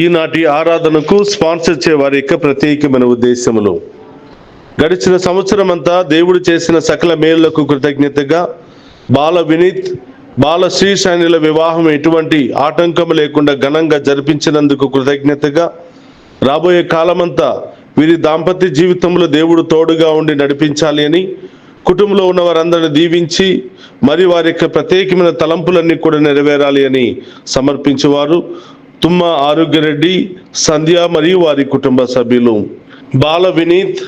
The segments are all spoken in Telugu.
ఈనాటి ఆరాధనకు స్పాన్సర్ చే వారి యొక్క ప్రత్యేకమైన ఉద్దేశములు. గడిచిన సంవత్సరం అంతా దేవుడు చేసిన సకల మేలులకు కృతజ్ఞతగా బాల వినీత్, బాల శ్రీశైనిల వివాహం ఎటువంటి ఆటంకం లేకుండా ఘనంగా జరిపించినందుకు కృతజ్ఞతగా, రాబోయే కాలమంతా వీరి దాంపత్య జీవితంలో దేవుడు తోడుగా ఉండి నడిపించాలి అని, కుటుంబంలో ఉన్న వారందరిని దీవించి మరి వారి యొక్క ప్రత్యేకమైన తలంపులన్నీ కూడా నెరవేరాలి అని సమర్పించేవారు తుమ్మ ఆరోగ్యరెడ్డి, సంధ్య మరియు వారి కుటుంబ సభ్యులు. Bala Vineeth,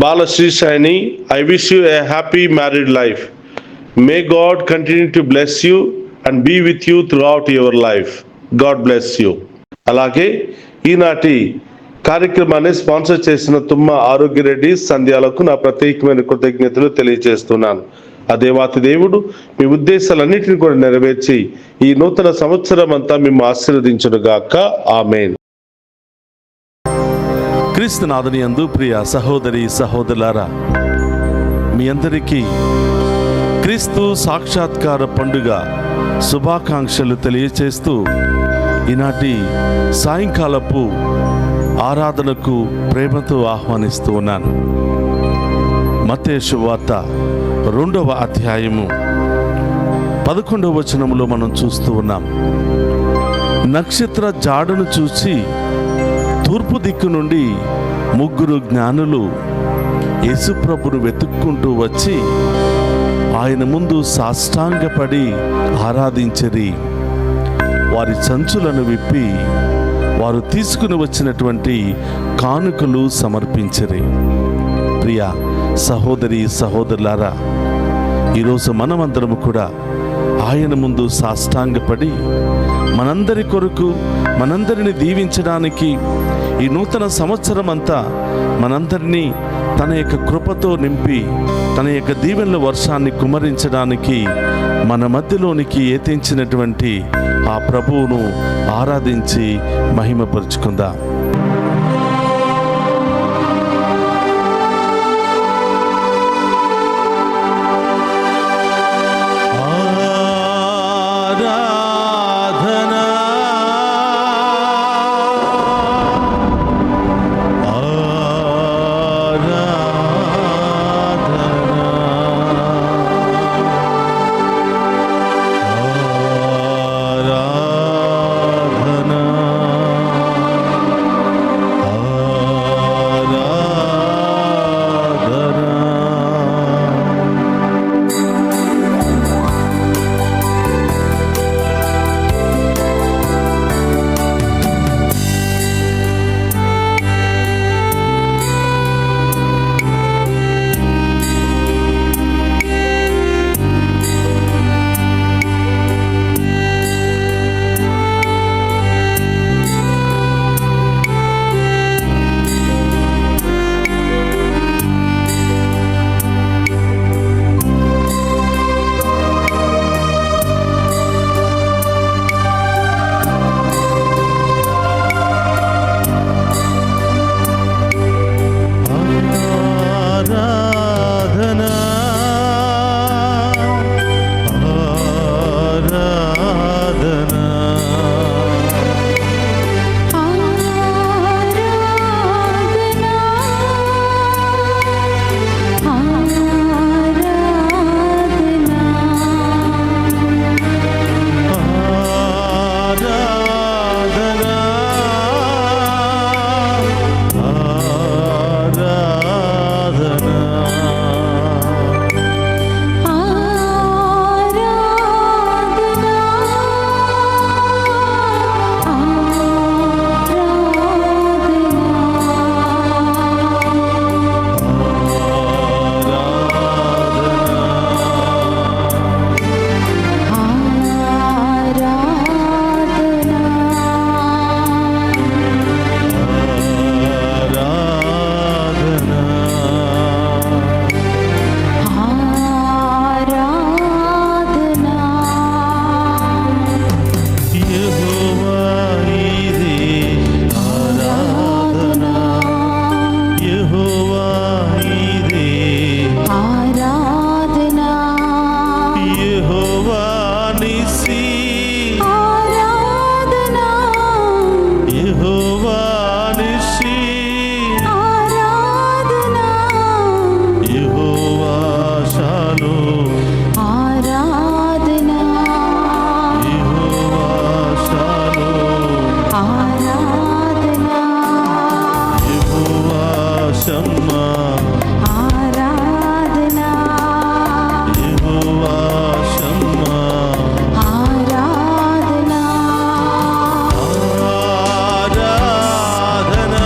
Bala Srishaini, I wish you a happy married life. May God continue to bless you and be with you throughout your life. God bless you. అలాగే ఈనాటి కార్యక్రమాన్ని స్పాన్సర్ చేసిన తుమ్మ ఆరోగ్యరెడ్డి, సంధ్యాలకు నా ప్రత్యేకమైన కృతజ్ఞతలు తెలియజేస్తున్నాను. ఆ దేవాతి దేవుడు మీ ఉద్దేశాలన్నింటినీ కూడా నెరవేర్చి ఈ నూతన సంవత్సరం అంతా మేము ఆశీర్వదించునుగాక. ఆమేన్. క్రీస్తునాథుని యందు ప్రియ సహోదరి సహోదరులారా, మీ అందరికీ క్రీస్తు సాక్షాత్కార పండుగ శుభాకాంక్షలు తెలియచేస్తూ ఈనాటి సాయంకాలపు ఆరాధనకు ప్రేమతో ఆహ్వానిస్తూ ఉన్నాను. మత్తయి శుభవార్త 2వ అధ్యాయము 11వ వచనములో మనం చూస్తూ ఉన్నాం. నక్షత్ర జాడను చూసి తూర్పు దిక్కు నుండి 3 జ్ఞానులు యేసుప్రభును వెతుక్కుంటూ వచ్చి ఆయన ముందు సాష్టాంగపడి ఆరాధించిరి. వారి సంచులను విప్పి వారు తీసుకుని వచ్చినటువంటి కానుకలు సమర్పించిరి. ప్రియ సహోదరి సహోదరులారా, ఈరోజు మనమందరము కూడా ఆయన ముందు సాష్టాంగపడి మనందరి కొరకు, మనందరిని దీవించడానికి ఈ నూతన సంవత్సరం అంతా మనందరినీ తన యొక్క కృపతో నింపి తన యొక్క దీవెనల వర్షాన్ని కుమ్మరించడానికి మన మధ్యలోనికి ఏతించినటువంటి ఆ ప్రభువును ఆరాధించి మహిమపరుచుకుందాం. ఆరాధనా యెహోవా షమ్మా ఆరాధనా ఆరాధనా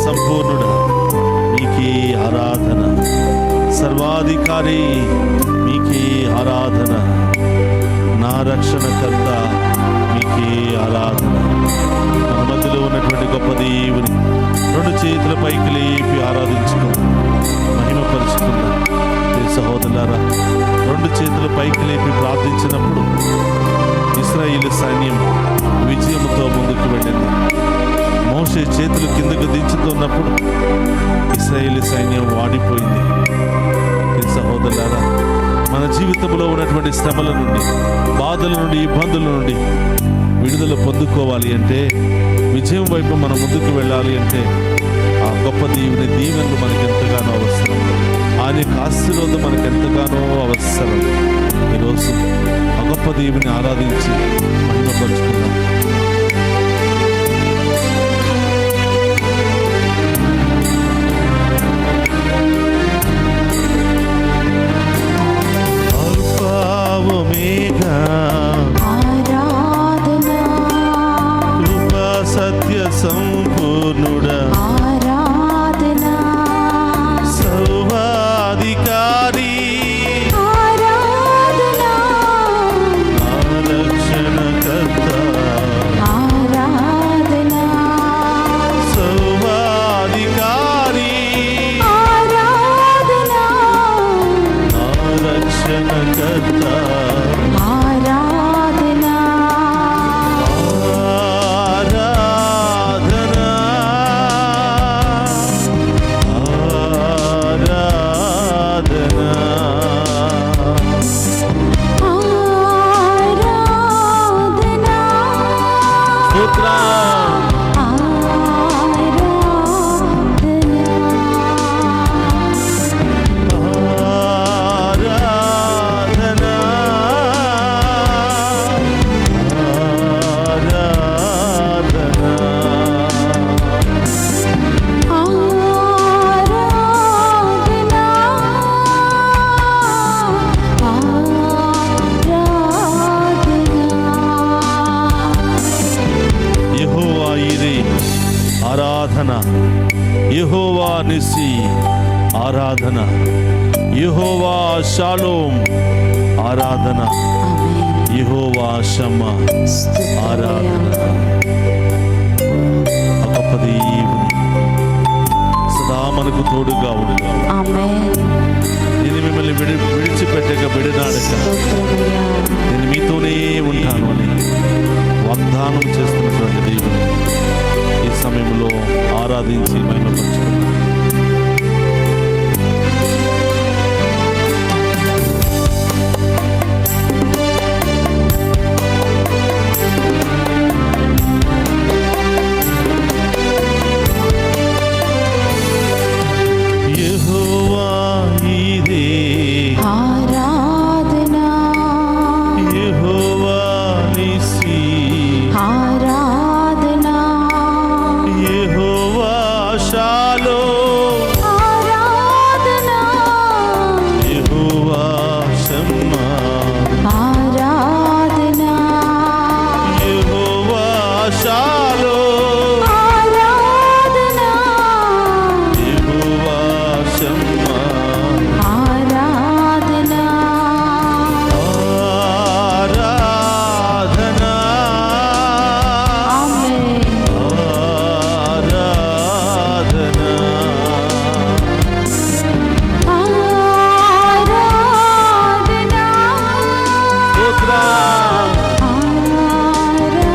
సంపూర్ణుడా మీకే ఆరాధన, సర్వాధికారి మీకే ఆరాధన, నా రక్షణకర్త మీకే ఆరాధన. మన మధ్యలో ఉన్నటువంటి గొప్ప దేవుని రెండు చేతుల పైకి లేపి ఆరాధించుకుందాం, మహిమపరుచుకుందాం. సహోదరులారా, రెండు చేతుల పైకి లేపి ప్రార్థించినప్పుడు ఇశ్రాయేలు సైన్యం విజయంతో ముందుకు వెళ్ళింది. మోషే చేతులు కిందకు దించుతున్నప్పుడు ఇశ్రాయేలు సైన్యం వాడిపోయింది. సహోదరులారా, మన జీవితంలో ఉన్నటువంటి శ్రమల నుండి, బాధల నుండి, ఇబ్బందుల నుండి విడుదల పొందుకోవాలి అంటే, విజయం వైపు మనం ముందుకు వెళ్ళాలి అంటే ఆ గొప్ప దేవుని దీవెనలు మనకు ఎంతగానో అవసరం. ఆయన యొక్క ఆశీర్వాదం మనకు ఎంతగానో అవసరం. ఈరోజు ఆ గొప్ప దేవుని ఆరాధించి మహిమపరుచుకుందాం. సంపూర్ణుడా ఆరాధనా సర్వాధికారి ఆరాధనా నా రక్షణకర్త ఆరాధనా సర్వాధికారి ఆరాధనా నా రక్షణకర్త ఆరాధనా ఆరాధన, యెహోవా నిస్సి ఆరాధన, యెహోవా షాలోమ్ ఆరాధన, యెహోవా షమ్మా ఆరాధన. ఆ గొప్ప దేవుని సదా మనకు తోడుగా ఉండుగా. నేను మిమ్మల్ని విడిచిపెట్టక విడనాడక నేను మీతోనే ఉంటాను అని వాగ్దానం చేస్తున్నటువంటి దేవుని ఈ సమయంలో ఆరాధించి మహిమపరుచుకుందాం. యెహోవా ఇదే ఆరాధనా యెహోవా నిస్సి ఆరాధనా యెహోవా షాలోమ్ ఆరాధనా యెహోవా షమ్మా ఆరాధనా యెహోవా షాలోమ్ ఆరాధనా యెహోవా షమ్మా ఆరాధనా ఆరాధనా ఆమేన్ ఆరాధనా ఆరాధనా స్తోత్రం ఆరాధనా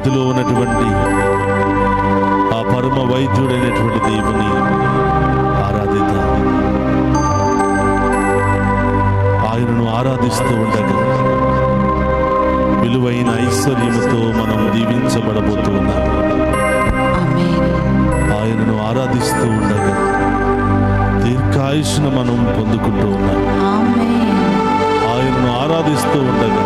సన్నిధిలో ఉన్నటువంటి ఆ పరమ వైద్యుడైనటువంటి దేవుని ఆరాధిద్దాం. ఆయనను ఆరాధిస్తూ ఉండగా విలువైన ఐశ్వర్యముతో మనం దీవించబడబోతూ ఉన్నాం. ఆమేన్. ఆయనను ఆరాధిస్తూ ఉండగా దీర్ఘాయుష్ను మనం పొందుకుంటూ ఉన్నాం. ఆమేన్. ఆయనను ఆరాధిస్తూ ఉండగా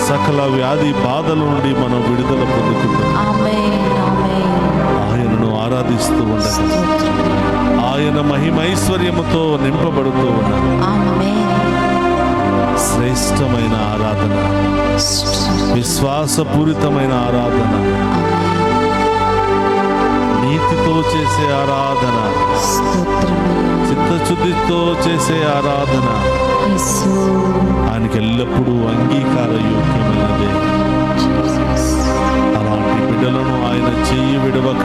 సకల వ్యాధి బాధల నుండి మనం విడుదల పొందుకుంటాం. ఆమేన్. ఆమేన్. ఆయనను ఆరాధిస్తూ ఉండగా స్తోత్రం. ఆయన మహిమైశ్వర్యముతో నింపబడుతూ ఉన్నాం. ఆమేన్. శ్రేష్టమైన ఆరాధన, విశ్వాసపూరితమైన ఆరాధన, నీతితో చేసే ఆరాధన, స్తోత్రమయ్యా. చిత్తశుద్ధితో చేసే ఆరాధన యేసు. ఆయనకి ఎల్లప్పుడూ అంగీకార యోగ్యమైనదే. జీసస్. అలాంటి బిడ్డలను ఆయన చెయ్యి విడవక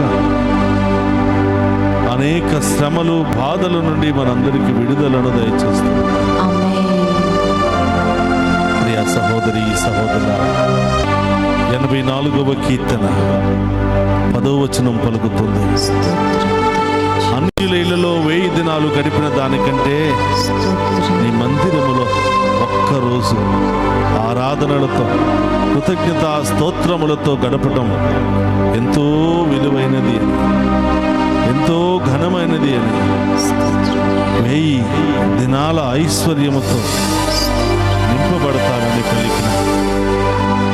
అనేక శ్రమలు బాధల నుండి మనందరికీ విడుదలను దయచేస్తుంది. ఆమేన్. ప్రియ సహోదరి సహోదరులారా, 84వ కీర్తన 10వ వచనం పలుకుతుంది, అన్యుల ఇళ్లలో 1000 దినాలు గడిపిన దానికంటే నీ మందిరములో ఒక్కరోజు ఆరాధనలతో కృతజ్ఞత స్తోత్రములతో గడపటం ఎంతో విలువైనది అని, ఎంతో ఘనమైనది అని, 1000 దినాల ఐశ్వర్యముతో నింపబడతానని పలికిన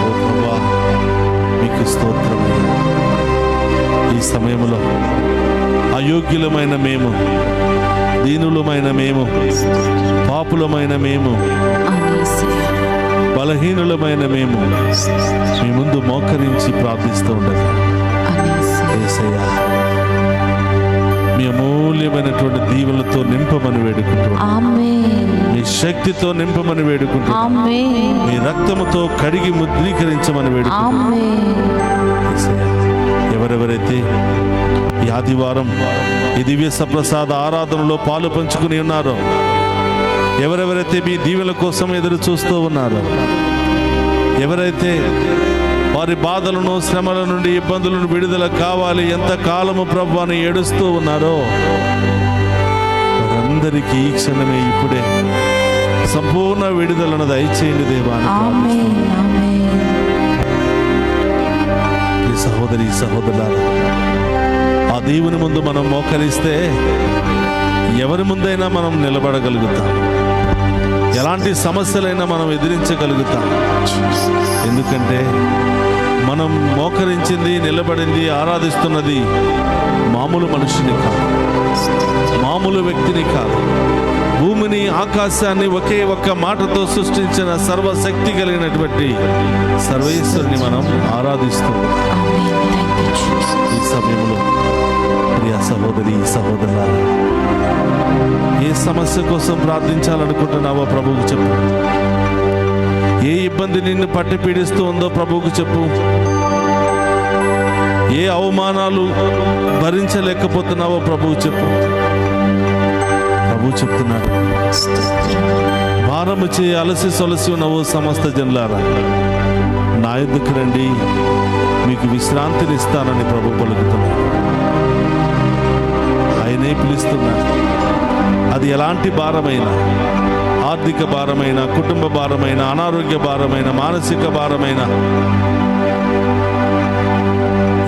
ఓ ప్రభువా, మీకు స్తోత్రమయ్యా. ఈ సమయంలో అయోగ్యులమైన మేము, దీనులమైన మేము, పాపులమైన మేము, ఆమేన్. బలహీనులమైన మేము మీ ముందు మోకరించి ప్రార్థిస్తూ ఉండగా యేసయ్యా, మీ అమూల్యమైనటువంటి దీవులతో నింపమని వేడుకుంటున్నాం. ఆమేన్. మీ శక్తితో నింపమని వేడుకుంటున్నాం. ఆమేన్. మీ రక్తముతో కడిగి ముద్రీకరించమని వేడుకుంటున్నాం. ఆమేన్. యేసయ్యా, ఎవరెవరైతే ఈ ఆదివారం ఈ దివ్య సప్రసాద ఆరాధనలో పాలు పంచుకుని ఉన్నారో, ఎవరెవరైతే మీ దీవెల కోసం ఎదురు చూస్తూ ఉన్నారో, ఎవరైతే వారి బాధలను శ్రమల నుండి ఇబ్బందులను విడుదల కావాలి ఎంత కాలము ప్రభువా అని ఏడుస్తూ ఉన్నారో, వారందరికీ ఈ క్షణమే ఇప్పుడే సంపూర్ణ విడుదలను దయచేయండి దేవా అని ఆమేన్. ప్రార్థిస్తున్నాం. ఆమేన్. ఈ సహోదరి సహోదరులారా, ఆ దేవుని ముందు మనం మోకరిస్తే ఎవరి ముందైనా మనం నిలబడగలుగుతాం, ఎలాంటి సమస్యలైనా మనం ఎదిరించగలుగుతాం. ఎందుకంటే మనం మోకరించింది, నిలబడింది, ఆరాధిస్తున్నది మామూలు మనిషిని కాదు, మామూలు వ్యక్తిని కాదు, భూమిని ఆకాశాన్ని ఒకే ఒక్క మాటతో సృష్టించిన సర్వశక్తి కలిగినటువంటి సర్వేశ్వరుని మనం ఆరాధిస్తూ ఆమేన్. Thank you Jesus. ఈ సమయంలో ప్రియ సహోదరి సహోదరులారా, ఏ సమస్య కోసం ప్రార్థించాలనుకుంటున్నావో ప్రభువుకు చెప్పు. ఏ ఇబ్బంది నిన్ను పట్టి పీడిస్తూ ఉందో ప్రభువుకు చెప్పు. ఏ అవమానాలు భరించలేకపోతున్నావో ప్రభువుకు చెప్పు. ప్రభు చెప్తున్నాడు, భారము చే అలసి సొలసి ఉన్నవో సమస్త జనులారా, నా యొద్దకు రండి, మీకు విశ్రాంతిని ఇస్తానని ప్రభు పలుకుతున్నాడు. ఆయనే పిలుస్తున్నాడు. అది ఎలాంటి భారమైనా, ఆర్థిక భారమైన, కుటుంబ భారమైన, అనారోగ్య భారమైన, మానసిక భారమైన,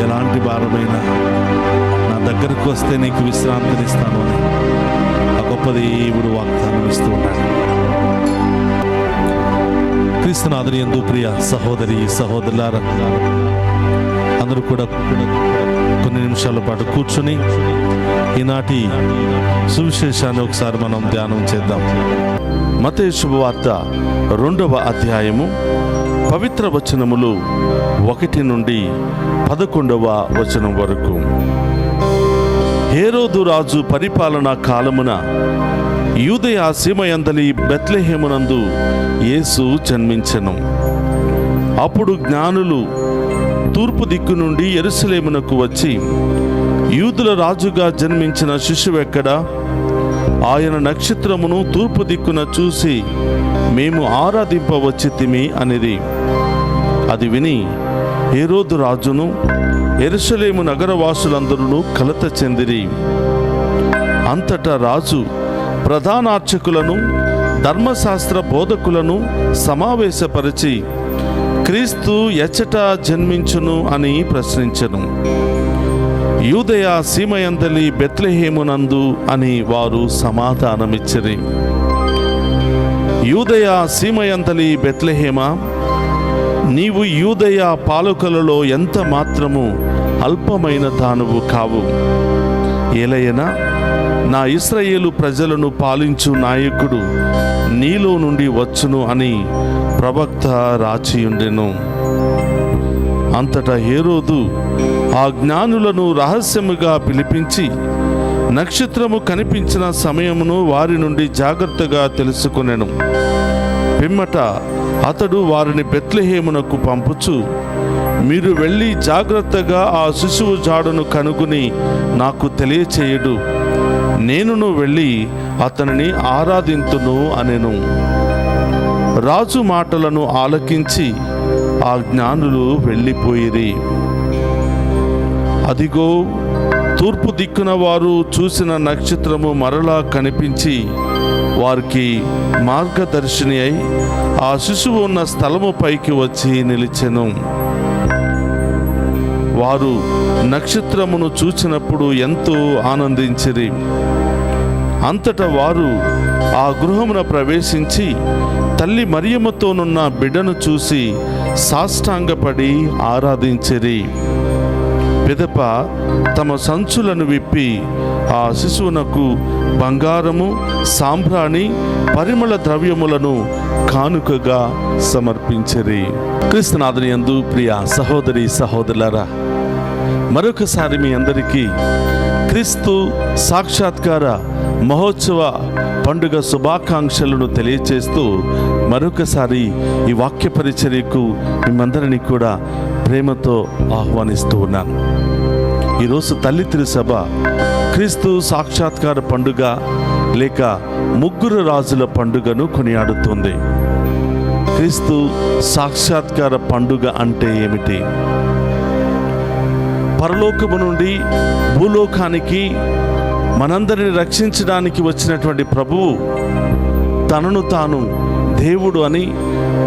ఎలాంటి భారమైనా నా దగ్గరకు వస్తే నీకు విశ్రాంతిని ఇస్తాను అని ఆ గొప్ప దేవుడు వాగ్దానం ఇస్తూ ఉన్నాడు. క్రీస్తునాథుని యందు ప్రియ సహోదరి సహోదరులారా, అందరూ కూడా కొన్ని నిమిషాల పాటు కూర్చుని ఈనాటి సువిశేషాన్ని ఒకసారి మనం ధ్యానం చేద్దాం. మత్తయి శుభవార్త 2వ అధ్యాయము పవిత్ర వచనములు 1 నుండి 11వ వచనం వరకు. హేరోదు రాజు పరిపాలనా కాలమున యూదయ సీమయందలి బెత్లెహేమునందు యేసు జన్మించెను. అప్పుడు జ్ఞానులు తూర్పు దిక్కు నుండి యెరూషలేమునకు వచ్చి, యూదుల రాజుగా జన్మించిన శిశువెక్కడ? ఆయన నక్షత్రమును తూర్పు దిక్కున చూసి మేము ఆరాధింపవచ్చితిమి అనేది. అది విని హేరోదు రాజును యెరూషలేము నగరవాసులందరూ కలత చెందిరి. అంతటా రాజు ప్రధానార్చకులను ధర్మశాస్త్ర బోధకులను సమావేశపరిచి క్రీస్తు ఎచ్చట జన్మించును అని ప్రశ్నించెను. యూదయ సీమయందలి బెత్లెహేమునందు అని వారు సమాధానమిచ్చిరి. యూదయ సీమయందలి బెత్లెహేమా, నీవు యూదయ పాలకులలో ఎంత మాత్రము అల్పమైన దానువు కావు. ఏలయనా నా ఇశ్రాయేలు ప్రజలను పాలించు నాయకుడు నీలో నుండి వచ్చును అని ప్రవక్త రాచియుండెను. అంతటా హేరోదు ఆ జ్ఞానులను రహస్యముగా పిలిపించి నక్షత్రము కనిపించిన సమయమును వారి నుండి జాగ్రత్తగా తెలుసుకొనెను. పిమ్మట అతడు వారిని బెత్లెహేమునకు పంపుచు, మీరు వెళ్ళి జాగ్రత్తగా ఆ శిశువు జాడును కనుగొని నాకు తెలియచేయుడు, నేనును వెళ్ళి అతనిని ఆరాధింతును అనెను. రాజు మాటలను ఆలకించి ఆ జ్ఞానులు వెళ్ళిపోయిరి. అదిగో, తూర్పు దిక్కున వారు చూసిన నక్షత్రము మరలా కనిపించి వారికి మార్గదర్శిని అయి ఆ శిశువు ఉన్న స్థలము పైకి వచ్చి నిలిచెను. వారు నక్షత్రమును చూచినప్పుడు ఎంతో ఆనందించిరి. అంతటా వారు ఆ గృహమున ప్రవేశించి తల్లి మరియమ్మతోనున్న బిడ్డను చూసి సాష్టాంగపడి ఆరాధించిరి. పిదప తమ సంచులను విప్పి ఆ శిశువునకు బంగారము, సాంబ్రాణి, పరిమళ ద్రవ్యములను కానుకగా సమర్పించిరి. క్రీస్తునాథుని యందు ప్రియ సహోదరి సహోదరులారా, మరొకసారి మీ అందరికీ క్రీస్తు సాక్షాత్కార మహోత్సవ పండుగ శుభాకాంక్షలను తెలియచేస్తూ మరొకసారి ఈ వాక్య పరిచర్యకు మిమ్మందరినీ కూడా ప్రేమతో ఆహ్వానిస్తూ ఉన్నాను. ఈరోజు తల్లి తిరుసభ క్రీస్తు సాక్షాత్కార పండుగ లేక ముగ్గురు రాజుల పండుగను కొనియాడుతుంది. క్రీస్తు సాక్షాత్కార పండుగ అంటే ఏమిటి? పరలోకము నుండి భూలోకానికి మనందరిని రక్షించడానికి వచ్చినటువంటి ప్రభువు తనను తాను దేవుడు అని,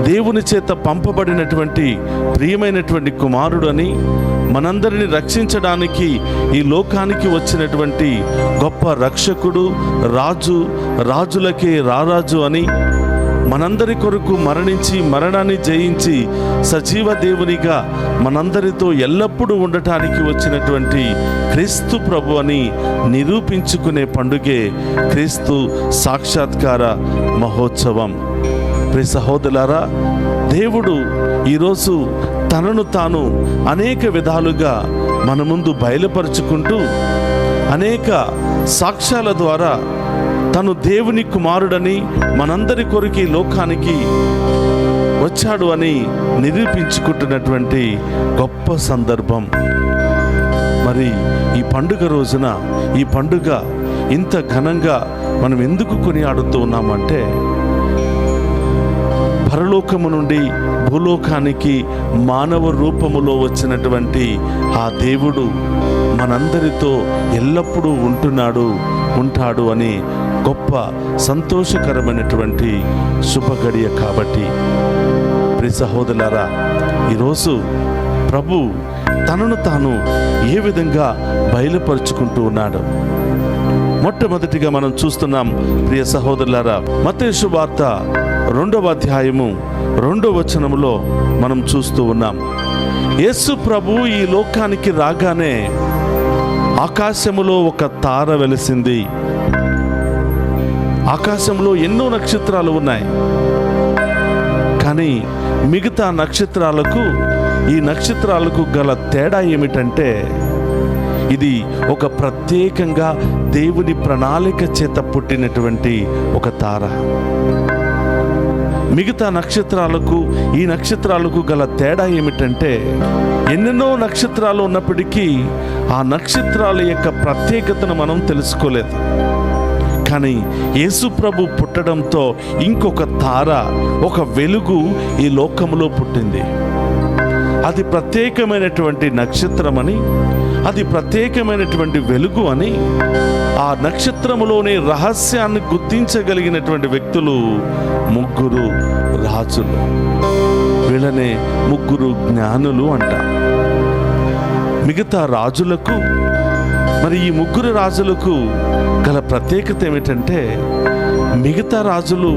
దేవుని చేత పంపబడినటువంటి ప్రియమైనటువంటి కుమారుడు అని, మనందరిని రక్షించడానికి ఈ లోకానికి వచ్చినటువంటి గొప్ప రక్షకుడు, రాజు, రాజులకే రారాజు అని, మనందరి కొరకు మరణించి మరణాన్ని జయించి సజీవ దేవునిగా మనందరితో ఎల్లప్పుడూ ఉండటానికి వచ్చినటువంటి క్రీస్తు ప్రభు అని నిరూపించుకునే పండుగే క్రీస్తు సాక్షాత్కార మహోత్సవం. ప్రియ సహోదరులారా, దేవుడు ఈరోజు తనను తాను అనేక విధాలుగా మన ముందు బయలుపరుచుకుంటూ అనేక సాక్ష్యాల ద్వారా తను దేవుని కుమారుడని, మనందరి కొరకు లోకానికి వచ్చాడు అని నిరూపించుకుంటున్నటువంటి గొప్ప సందర్భం. మరి ఈ పండుగ రోజున, ఈ పండుగ ఇంత ఘనంగా మనం ఎందుకు కొనియాడుతూ ఉన్నామంటే, పరలోకము నుండి భూలోకానికి మానవ రూపములో వచ్చినటువంటి ఆ దేవుడు మనందరితో ఎల్లప్పుడూ ఉంటాడు అని గొప్ప సంతోషకరమైనటువంటి శుభగడియ. కాబట్టి ప్రియ సహోదరులారా, ఈరోజు ప్రభు తనను తాను ఏ విధంగా బయలుపరుచుకుంటూ ఉన్నాడు? మొట్టమొదటిగా మనం చూస్తున్నాం ప్రియ సహోదరులారా, మత్తయి సువార్త 2వ అధ్యాయము 2వ వచనములో మనం చూస్తూ ఉన్నాం. యేసు ప్రభు ఈ లోకానికి రాగానే ఆకాశములో ఒక తార వెలిసింది. ఆకాశంలో ఎన్నో నక్షత్రాలు ఉన్నాయి, కానీ మిగతా నక్షత్రాలకు ఈ నక్షత్రాలకు గల తేడా ఏమిటంటే, ఇది ఒక ప్రత్యేకంగా దేవుని ప్రణాళిక చేత పుట్టినటువంటి ఒక తార. మిగతా నక్షత్రాలకు ఈ నక్షత్రాలకు గల తేడా ఏమిటంటే, ఎన్నెన్నో నక్షత్రాలు ఉన్నప్పటికీ ఆ నక్షత్రాల యొక్క ప్రత్యేకతను మనం తెలుసుకోలేదు. కానీ యేసు ప్రభు పుట్టడంతో ఇంకొక తార, ఒక వెలుగు ఈ లోకములో పుట్టింది. అది ప్రత్యేకమైనటువంటి నక్షత్రమని, అది ప్రత్యేకమైనటువంటి వెలుగు అని, ఆ నక్షత్రములోని రహస్యాన్ని గుర్తించగలిగినటువంటి వ్యక్తులు ముగ్గురు రాజులు. వీళ్ళనే ముగ్గురు జ్ఞానులు అంట. మిగతా రాజులకు, మరి ఈ ముగ్గురు రాజులకు గల ప్రత్యేకత ఏమిటంటే, మిగతా రాజులు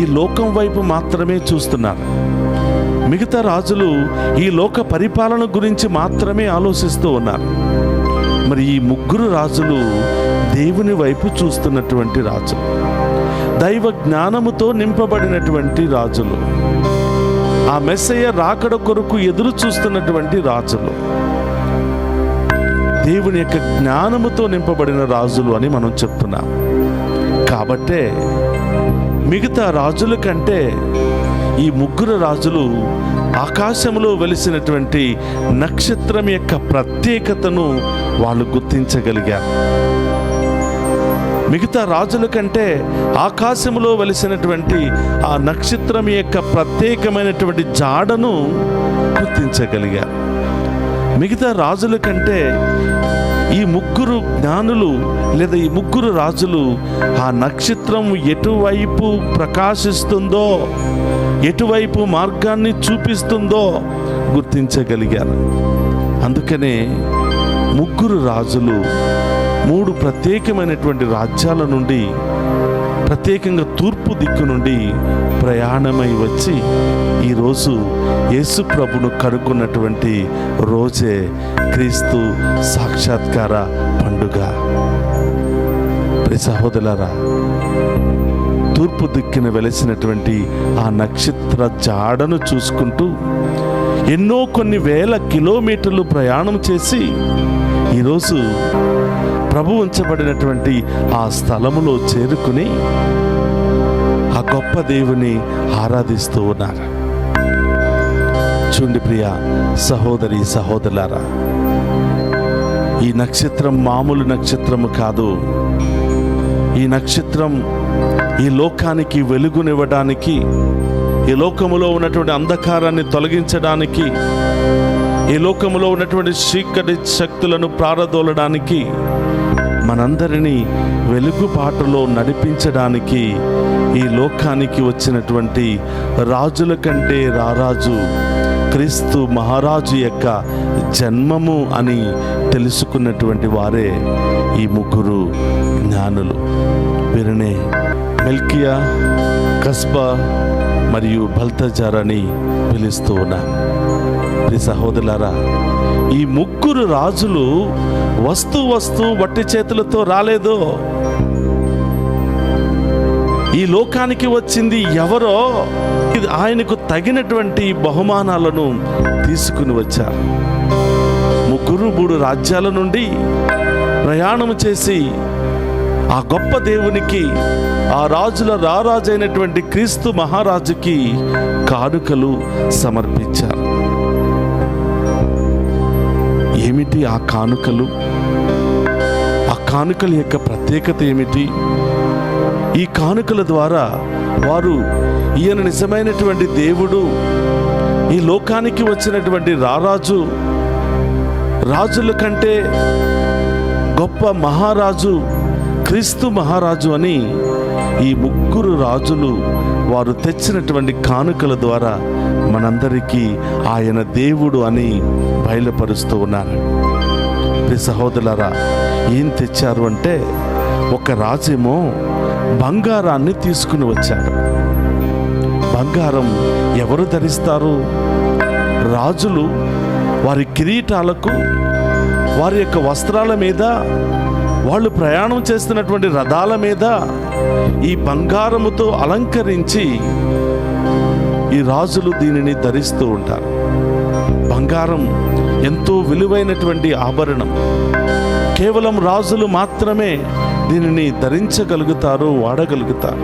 ఈ లోకం వైపు మాత్రమే చూస్తున్నారు. మిగతా రాజులు ఈ లోక పరిపాలన గురించి మాత్రమే ఆలోచిస్తూ ఉన్నారు. మరి ఈ ముగ్గురు రాజులు దేవుని వైపు చూస్తున్నటువంటి రాజులు, దైవ జ్ఞానముతో నింపబడినటువంటి రాజులు, ఆ మెస్సయ్య రాకడ కొరకు ఎదురు చూస్తున్నటువంటి రాజులు, దేవుని యొక్క జ్ఞానముతో నింపబడిన రాజులు అని మనం చెప్తున్నాం. కాబట్టే మిగతా రాజుల కంటే ఈ ముగ్గురు రాజులు ఆకాశంలో వెలిసినటువంటి నక్షత్రం యొక్క ప్రత్యేకతను వాళ్ళు గుర్తించగలిగారు. మిగతా రాజుల కంటే ఆకాశంలో వెలిసినటువంటి ఆ నక్షత్రం యొక్క ప్రత్యేకమైనటువంటి జాడను గుర్తించగలిగారు. మిగతా రాజుల కంటే ఈ ముగ్గురు జ్ఞానులు లేదా ఈ ముగ్గురు రాజులు ఆ నక్షత్రం ఎటువైపు ప్రకాశిస్తుందో, ఎటువైపు మార్గాన్ని చూపిస్తుందో గుర్తించగలిగారు. అందుకనే ముగ్గురు రాజులు మూడు ప్రత్యేకమైనటువంటి రాజ్యాల నుండి, ప్రత్యేకంగా తూర్పు దిక్కు నుండి ప్రయాణమై వచ్చి ఈరోజు యేసు ప్రభును కనుక్కున్నటువంటి రోజే క్రీస్తు సాక్షాత్కార పండుగ. ప్రియ సహోదరులారా, తూర్పు దిక్కున వెలిసినటువంటి ఆ నక్షత్ర జాడను చూసుకుంటూ ఎన్నో కొన్ని వేల కిలోమీటర్లు ప్రయాణం చేసి ఈరోజు ప్రభు ఉంచబడినటువంటి ఆ స్థలములో చేరుకుని ఆ గొప్ప దేవుని ఆరాధిస్తూ ఉన్నారు. చూడండి ప్రియ సహోదరి సహోదరులారా, ఈ నక్షత్రం మామూలు నక్షత్రము కాదు. ఈ నక్షత్రం ఈ లోకానికి వెలుగునివ్వడానికి, ఈ లోకములో ఉన్నటువంటి అంధకారాన్ని తొలగించడానికి, ఈ లోకములో ఉన్నటువంటి చీకటి శక్తులను ప్రారదోలడానికి, మనందరినీ వెలుగుబాటులో నడిపించడానికి ఈ లోకానికి వచ్చినటువంటి రాజుల కంటే రారాజు క్రీస్తు మహారాజు యొక్క జన్మము అని తెలుసుకున్నటువంటి వారే ఈ ముగ్గురు జ్ఞానులు. వీరినే మెల్కియా, కస్బా మరియు బల్తజార్ అని పిలుస్తూ ఉన్నాం. ప్రియ సహోదరులారా, ఈ ముగ్గురు రాజులు వస్తూ వట్టి చేతులతో రాలేదు. ఈ లోకానికి వచ్చింది ఎవరో ఆయనకు తగినటువంటి బహుమానాలను తీసుకుని వచ్చారు. ముగ్గురు మూడు రాజ్యాల నుండి ప్రయాణం చేసి ఆ గొప్ప దేవునికి, ఆ రాజుల రారాజైనటువంటి క్రీస్తు మహారాజుకి కానుకలు సమర్పించారు. ఏమిటి ఆ కానుకలు? ఆ కానుకల యొక్క ప్రత్యేకత ఏమిటి? ఈ కానుకల ద్వారా వారు ఈయన నిజమైనటువంటి దేవుడు, ఈ లోకానికి వచ్చినటువంటి రారాజు, రాజుల కంటే గొప్ప మహారాజు క్రీస్తు మహారాజు అని ఈ ముగ్గురు రాజులు వారు తెచ్చినటువంటి కానుకల ద్వారా మనందరికీ ఆయన దేవుడు అని బయలుపరుస్తూ ఉన్నారు. ప్రియ సహోదరులారా, ఏం తెచ్చారు అంటే, ఒక రాజేమో బంగారాన్ని తీసుకుని వచ్చాడు. బంగారం ఎవరు ధరిస్తారు? రాజులు వారి కిరీటాలకు, వారి యొక్క వస్త్రాల మీద, వాళ్ళు ప్రయాణం చేస్తున్నటువంటి రథాల మీద ఈ బంగారముతో అలంకరించి ఈ రాజులు దీనిని ధరిస్తూ ఉంటారు. బంగారం ఎంతో విలువైనటువంటి ఆభరణం. కేవలం రాజులు మాత్రమే దీనిని ధరించగలుగుతారు, వాడగలుగుతారు.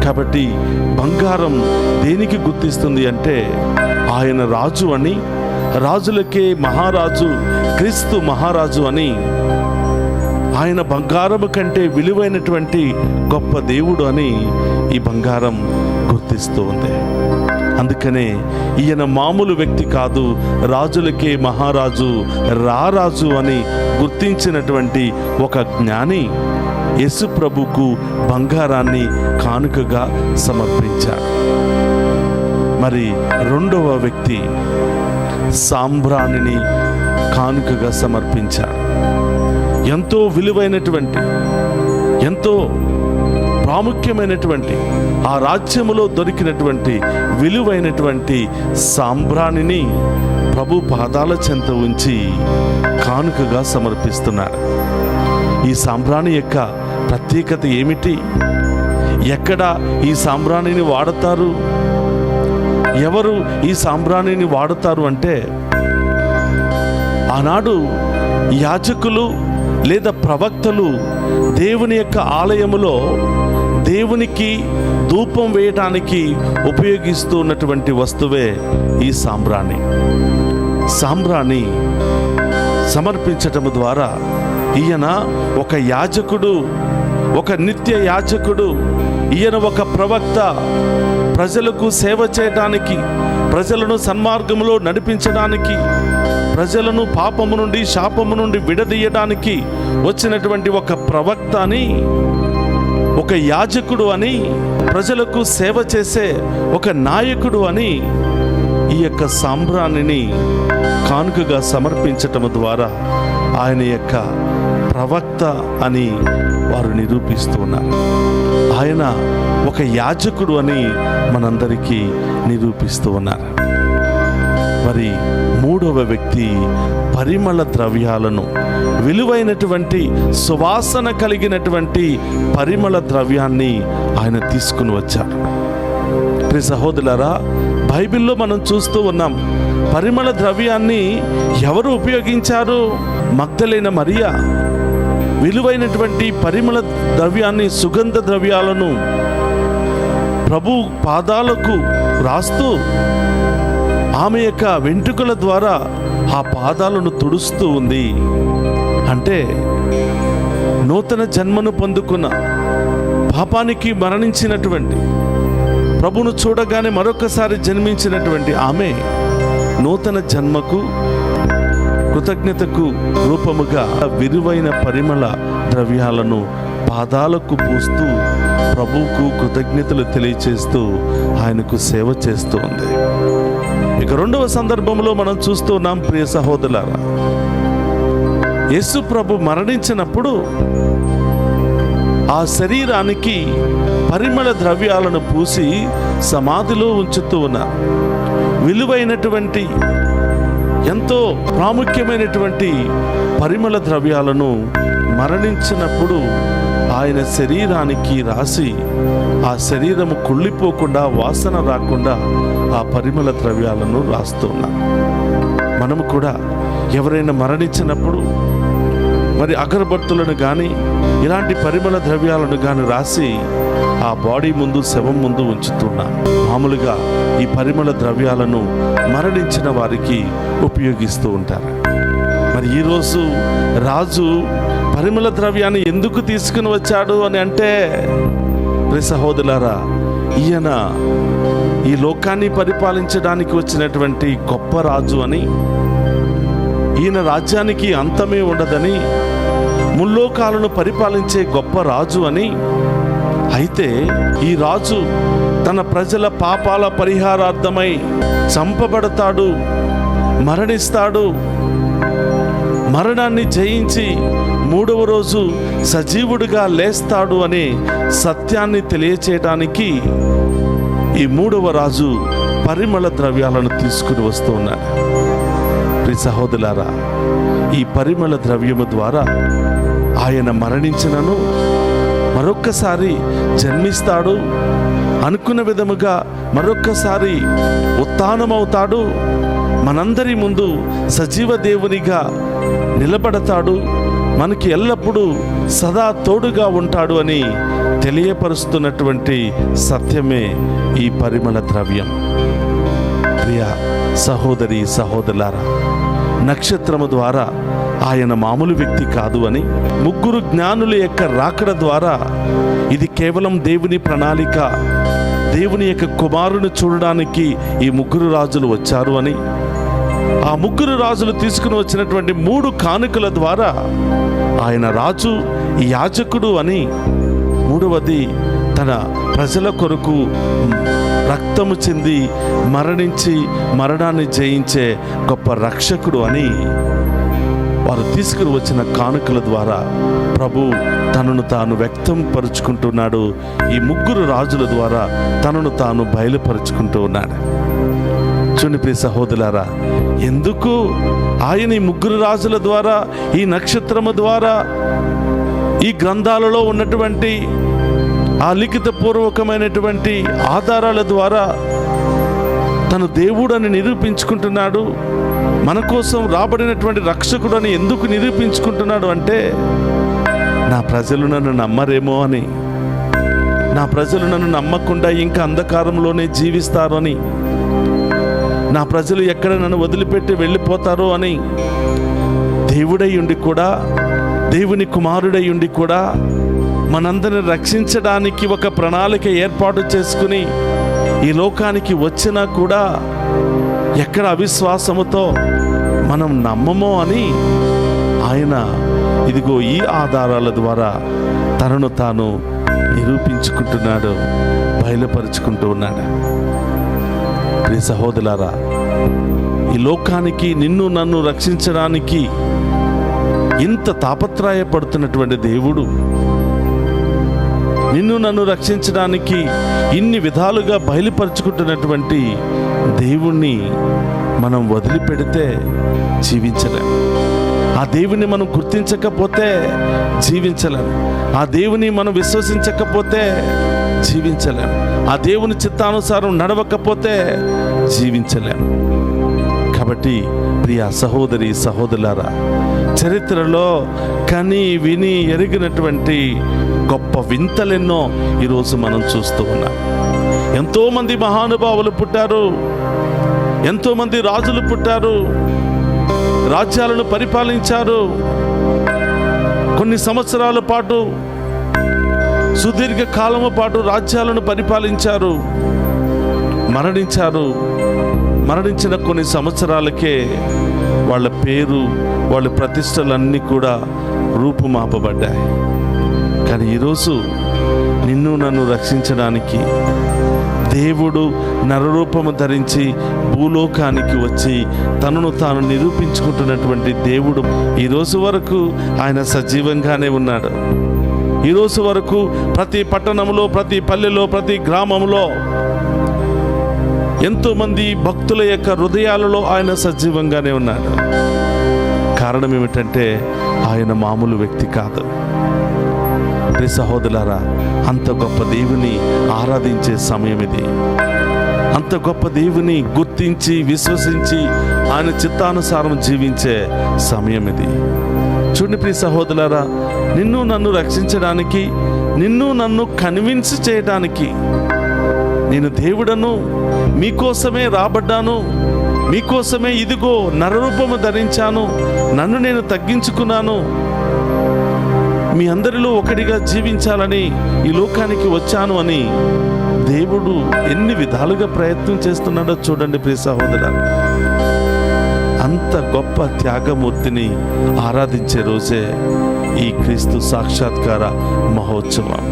కాబట్టి బంగారం దేనికి గుర్తిస్తుంది అంటే, ఆయన రాజు అని, రాజులకే మహారాజు క్రీస్తు మహారాజు అని, ఆయన బంగారము కంటే విలువైనటువంటి గొప్ప దేవుడు అని ఈ బంగారం గుర్తిస్తూ ఉంది. అందుకనే ఈయన మామూలు వ్యక్తి కాదు, రాజులకే మహారాజు, రారాజు అని గుర్తించినటువంటి ఒక జ్ఞాని యేసు ప్రభుకు బంగారాన్ని కానుకగా సమర్పించాడు. మరి రెండవ వ్యక్తి సాంబ్రాణిని కానుకగా సమర్పించాడు. ఎంతో విలువైనటువంటి, ఎంతో ప్రాముఖ్యమైనటువంటి, ఆ రాజ్యములో దొరికినటువంటి విలువైనటువంటి సాంబ్రాణిని ప్రభు పాదాల చెంత ఉంచి కానుకగా సమర్పిస్తున్నాడు. ఈ సాంబ్రాణి యొక్క ప్రత్యేకత ఏమిటి? ఎక్కడ ఈ సాంబ్రాణిని వాడతారు? ఎవరు ఈ సాంబ్రాణిని వాడతారు అంటే, ఆనాడు యాజకులు లేదా ప్రవక్తలు దేవుని యొక్క ఆలయములో దేవునికి ధూపం వేయటానికి ఉపయోగిస్తూ ఉన్నటువంటి వస్తువే ఈ సాంబ్రాణి. సాంబ్రాణి సమర్పించటము ద్వారా ఈయన ఒక యాజకుడు, ఒక నిత్య యాజకుడు, ఈయన ఒక ప్రవక్త, ప్రజలకు సేవ చేయడానికి, ప్రజలను సన్మార్గములో నడిపించడానికి, ప్రజలను పాపము నుండి శాపము నుండి విడదీయడానికి వచ్చినటువంటి ఒక ప్రవక్త అని, ఒక యాజకుడు అని, ప్రజలకు సేవ చేసే ఒక నాయకుడు అని ఈ యొక్క సాంబ్రాణిని కానుకగా సమర్పించటం ద్వారా ఆయన యొక్క ప్రవక్త అని వారు నిరూపిస్తూ ఉన్నారు. ఆయన ఒక యాజకుడు అని మనందరికీ నిరూపిస్తూ ఉన్నారు. మరి మూడవ వ్యక్తి పరిమళ ద్రవ్యాలను, విలువైనటువంటి సువాసన కలిగినటువంటి పరిమళ ద్రవ్యాన్ని ఆయన తీసుకుని వచ్చాడు. ప్రియ సహోదరులారా, బైబిల్లో మనం చూస్తూ ఉన్నాం, పరిమళ ద్రవ్యాన్ని ఎవరు ఉపయోగించారు? మగ్దలేన మరియా విలువైనటువంటి పరిమళ ద్రవ్యాన్ని, సుగంధ ద్రవ్యాలను ప్రభు పాదాలకు రాస్తూ ఆమె యొక్క వెంట్రుకల ద్వారా ఆ పాదాలను తుడుస్తూ ఉంది. అంటే నూతన జన్మను పొందుకున్న, పాపానికి మరణించినటువంటి, ప్రభును చూడగానే మరొకసారి జన్మించినటువంటి ఆమె నూతన జన్మకు కృతజ్ఞతకు రూపముగా విలువైన పరిమళ ద్రవ్యాలను పాదాలకు పూస్తూ ప్రభువుకు కృతజ్ఞతలు తెలియచేస్తూ ఆయనకు సేవ చేస్తూ ఉంది. ఇక రెండవ సందర్భంలో మనం చూస్తూ ఉన్నాం. ప్రియ సహోదరులారా, యేసు ప్రభు మరణించినప్పుడు ఆ శరీరానికి పరిమళ ద్రవ్యాలను పూసి సమాధిలో ఉంచుతూ ఉన్నారు. విలువైనటువంటి, ఎంతో ప్రాముఖ్యమైనటువంటి పరిమళ ద్రవ్యాలను మరణించినప్పుడు ఆయన శరీరానికి రాసి, ఆ శరీరము కుళ్ళిపోకుండా, వాసన రాకుండా ఆ పరిమళ ద్రవ్యాలను రాస్తూ ఉన్నాం. మనము కూడా ఎవరైనా మరణించినప్పుడు మరి అగరబత్తులను కానీ ఇలాంటి పరిమళ ద్రవ్యాలను కానీ రాసి ఆ బాడీ ముందు, శవం ముందు ఉంచుతున్నాం. మామూలుగా ఈ పరిమళ ద్రవ్యాలను మరణించిన వారికి ఉపయోగిస్తూ ఉంటారు. మరి ఈరోజు రాజు పరిమళ ద్రవ్యాన్ని ఎందుకు తీసుకుని వచ్చాడు అని అంటే, ప్రియ సహోదరులారా, ఈయన ఈ లోకాన్ని పరిపాలించడానికి వచ్చినటువంటి గొప్ప రాజు అని, ఈయన రాజ్యానికి అంతమే ఉండదని, ముల్లోకాలను పరిపాలించే గొప్ప రాజు అని. అయితే ఈ రాజు తన ప్రజల పాపాల పరిహారార్థమై చంపబడతాడు, మరణిస్తాడు, మరణాన్ని జయించి మూడవ రోజు సజీవుడిగా లేస్తాడు అనే సత్యాన్ని తెలియచేయడానికి ఈ మూడవ రాజు పరిమళ ద్రవ్యాలను తీసుకుని వస్తూ ఉన్నాడు. ప్రియ సహోదరులారా, ఈ పరిమళ ద్రవ్యము ద్వారా ఆయన మరణించినను మరొక్కసారి జన్మిస్తాడు, అనుకున్న విధముగా మరొక్కసారి ఉత్థానమవుతాడు, మనందరి ముందు సజీవ దేవునిగా నిలబడతాడు, మనకి ఎల్లప్పుడూ సదా తోడుగా ఉంటాడు అని తెలియపరుస్తున్నటువంటి సత్యమే ఈ పరిమళ ద్రవ్యం. ప్రియ సహోదరి సహోదరులారా, నక్షత్రము ద్వారా ఆయన మామూలు వ్యక్తి కాదు అని, ముగ్గురు జ్ఞానుల యొక్క రాకడ ద్వారా ఇది కేవలం దేవుని ప్రణాళిక, దేవుని యొక్క కుమారుని చూడడానికి ఈ ముగ్గురు రాజులు వచ్చారు అని, ఆ ముగ్గురు రాజులు తీసుకుని వచ్చినటువంటి 3 కానుకల ద్వారా ఆయన రాజు, యాజకుడు అని, మూడవది తన ప్రజల కొరకు రక్తము చెంది మరణించి మరణాన్ని జయించే గొప్ప రక్షకుడు అని వారు తీసుకుని వచ్చిన కానుకల ద్వారా ప్రభు తనను తాను వ్యక్తం పరుచుకుంటున్నాడు. ఈ ముగ్గురు రాజుల ద్వారా తనను తాను బయలుపరుచుకుంటూ ఉన్నాడు. చూడండి ప్రియ సహోదరులారా, ఎందుకు ఆయన ఈ ముగ్గురు రాజుల ద్వారా, ఈ నక్షత్రము ద్వారా, ఈ గ్రంథాలలో ఉన్నటువంటి ఆ లిఖిత పూర్వకమైనటువంటి ఆధారాల ద్వారా తను దేవుడని నిరూపించుకుంటున్నాడు? మన కోసం రాబడినటువంటి రక్షకుడు అని ఎందుకు నిరూపించుకుంటున్నాడు అంటే, నా ప్రజలు నన్ను నమ్మరేమో అని, నా ప్రజలు నన్ను నమ్మకుండా ఇంకా అంధకారంలోనే జీవిస్తారు అని, నా ప్రజలు ఎక్కడ నన్ను వదిలిపెట్టి వెళ్ళిపోతారో అని, దేవుడై ఉండి కూడా, దేవుని కుమారుడై ఉండి కూడా మనందరిని రక్షించడానికి ఒక ప్రణాళిక ఏర్పాటు చేసుకుని ఈ లోకానికి వచ్చినా కూడా ఎక్కడ అవిశ్వాసముతో మనం నమ్మమో అని ఆయన ఇదిగో ఈ ఆధారాల ద్వారా తనను తాను నిరూపించుకుంటున్నాడు, బయలుపరుచుకుంటూ ఉన్నాడు. ప్రియ సహోదరులారా, ఈ లోకానికి నిన్ను నన్ను రక్షించడానికి ఇంత తాపత్రయపడుతున్నటువంటి దేవుడు, నిన్ను నన్ను రక్షించడానికి ఇన్ని విధాలుగా బయలుపరుచుకుంటున్నటువంటి దేవుణ్ణి మనం వదిలిపెడితే జీవించలేం. ఆ దేవుని మనం గుర్తించకపోతే జీవించలేం. ఆ దేవుని మనం విశ్వసించకపోతే జీవించలేం. ఆ దేవుని చిత్తానుసారం నడవకపోతే జీవించలేం. కాబట్టి ప్రియ సహోదరి సహోదరులారా, చరిత్రలో కని విని ఎరిగినటువంటి గొప్ప వింతలెన్నో ఈరోజు మనం చూస్తూ ఉన్నాం. ఎంతోమంది మహానుభావులు పుట్టారు, ఎంతోమంది రాజులు పుట్టారు, రాజ్యాలను పరిపాలించారు. కొన్ని సంవత్సరాల పాటు, సుదీర్ఘ కాలము పాటు రాజ్యాలను పరిపాలించారు, మరణించారు. మరణించిన కొన్ని సంవత్సరాలకే వాళ్ళ పేరు, వాళ్ళ ప్రతిష్టలన్నీ కూడా రూపుమాపబడ్డాయి. కానీ ఈరోజు నిన్ను నన్ను రక్షించడానికి దేవుడు నరరూపము ధరించి భూలోకానికి వచ్చి తనను తాను నిరూపించుకుంటున్నటువంటి దేవుడు ఈరోజు వరకు ఆయన సజీవంగానే ఉన్నాడు. ఈరోజు వరకు ప్రతి పట్టణంలో, ప్రతి పల్లెలో, ప్రతి గ్రామంలో ఎంతోమంది భక్తుల యొక్క హృదయాలలో ఆయన సజీవంగానే ఉన్నాడు. కారణం ఏమిటంటే ఆయన మామూలు వ్యక్తి కాదు. ప్రియ సహోదరులారా, అంత గొప్ప దేవుని ఆరాధించే సమయం ఇది. అంత గొప్ప దేవుని గుర్తించి విశ్వసించి ఆయన చిత్తానుసారం జీవించే సమయం ఇది. చూడండి ప్రియ సహోదరులారా, నిన్ను నన్ను రక్షించడానికి, నిన్ను నన్ను కన్విన్స్ చేయడానికి, నేను దేవుడను, మీకోసమే రాబడ్డాను, మీకోసమే ఇదిగో నరరూపము ధరించాను, నన్ను నేను తగ్గించుకున్నాను, మీ అందరిలో ఒకటిగా జీవించాలని ఈ లోకానికి వచ్చాను అని దేవుడు ఎన్ని విధాలుగా ప్రయత్నం చేస్తున్నాడో చూడండి ప్రియ సహోదరా. అంత గొప్ప త్యాగమూర్తిని ఆరాధించే రోజే ఈ క్రీస్తు సాక్షాత్కార మహోత్సవం.